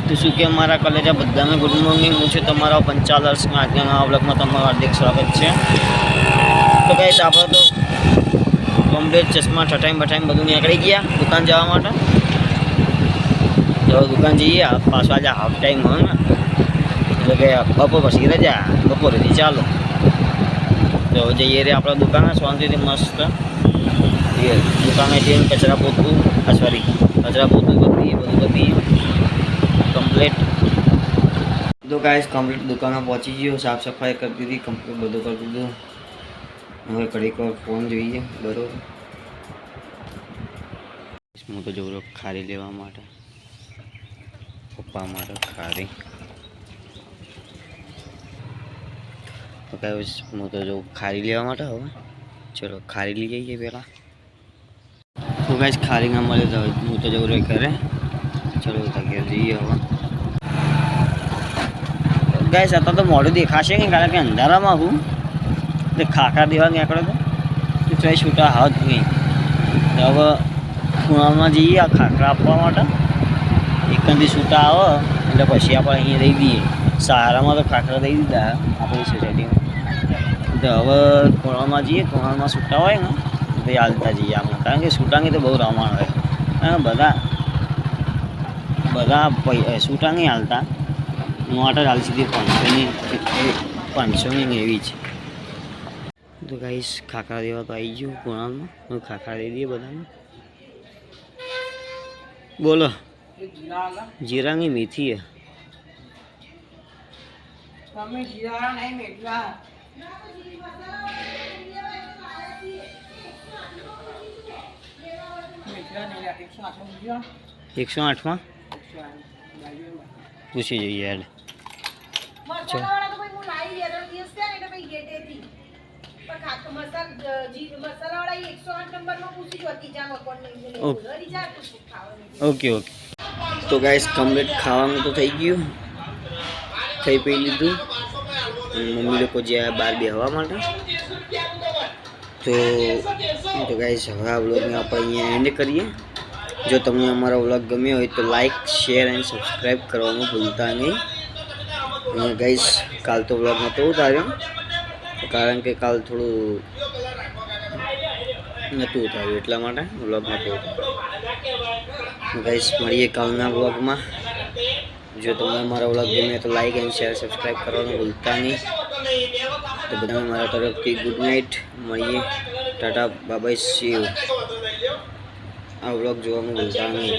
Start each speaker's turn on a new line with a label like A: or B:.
A: तो શું કે મારા કલેજા બધાને ગુડ મોર્નિંગ। હું છું તમારો પંચાલ હર્ષ। આજના વ્લોગમાં તમારું હાર્દિક સ્વાગત છે। તો ગાઈસ આપણે તો કમ્પ્લીટ ચશ્મા ઠઠાઈ બઠાઈ બધું નીકળી ગયા દુકાન જવા માટે। તો દુકાન જઈએ પાછો આજે હાફ ટાઈમ હોય ને, એટલે કે બપોર પછી રજા, બપોરેથી ચાલો। તો જઈએ રે આપણે દુકાને શાંતિથી મસ્ત દુકાને જઈને કચરા પોતું કચરા પોતું બધી બધું બધી કમ્પ્લીટ। तो गाइस कम्प्लीट दुकान पहुँची गई, साफ सफाई कर दी थी, कम्प्लीट બધું कर દીધું। હવે ઘડીક વાર ફોન જોઈએ બરોબર। હું તો જઉં ખારી લેવા માટે, પપ્પા માટે ખારી। તો ગાઈસ હું તો જઉં ખારી લેવા માટે। હવે ચલો ખારી લઈ જઈએ પહેલાં। તો ગાઈસ ખારી ના મળે તો હું તો જઉં ઘરે। ચલો તો ઘેર જઈએ હવે। गाइस आता तो मोड़ू देखाशे नहीं, कारण के अंधाराમાં હું એટલે ખાખરા દેવા નીકળ્યો તો ચોઈ છૂટા હાથ નહીં। તો હવે ખૂણામાં જઈએ આ ખાખરા આપવા માટે, એકંદી છૂટા આવે એટલે પછી આપણે અહીંયા દઈ દઈએ। સહારામાં તો ખાખરા દઈ દીધા આપણી સોસાયટીમાં। તો હવે ખૂણામાં જઈએ, ખૂણામાં છૂટા હોય ને તો એ હાલતા જઈએ આપણે, કારણ કે છૂટાની તો બહુ રમાણ હોય। બધા છૂટા નહીં હાલતા, નોટ જ હાલ સીધી 500ની એવી છે। તો ગાઈસ ખાખરા દેવા તો આવી ગયું કોણામાં, હું ખાખરા દઈ દઈએ બધાને। બોલો જીરાની મેથી है $108 में पूछी जाइए यार। Okay okay. तो गाइस कम्प्लीट खावा तो थी गयु, खाई पी लीधु। मम्मी लोग ज्यादा बार बेहवा माटे। तो गाइस हवे आ व्लॉग ने आप एंड करिए। जो तमने अमरा व्लॉग गम्यो हो तो लाइक शेर एंड सब्सक्राइब करवानुं भूलता नहीं। गाइस काल तो व्लॉग में तो उतार्यो, कारण के काल थोड़ू नतुं उतार्युं એટલા માટે વ્લોગ નતો ઉતાર્યો। ગાઈસ મળીએ કાલના વ્લોગમાં। જો તમને મારો વ્લોગ ગમે તો લાઈક એન્ડ શેર સબસ્ક્રાઇબ કરવાનું ભૂલતા નહીં। તો બધાને મારા તરફથી ગુડ નાઇટ, મળીએ, Tata bye bye, C you. આ વ્લોગ જોવાનું ભૂલતા નહીં।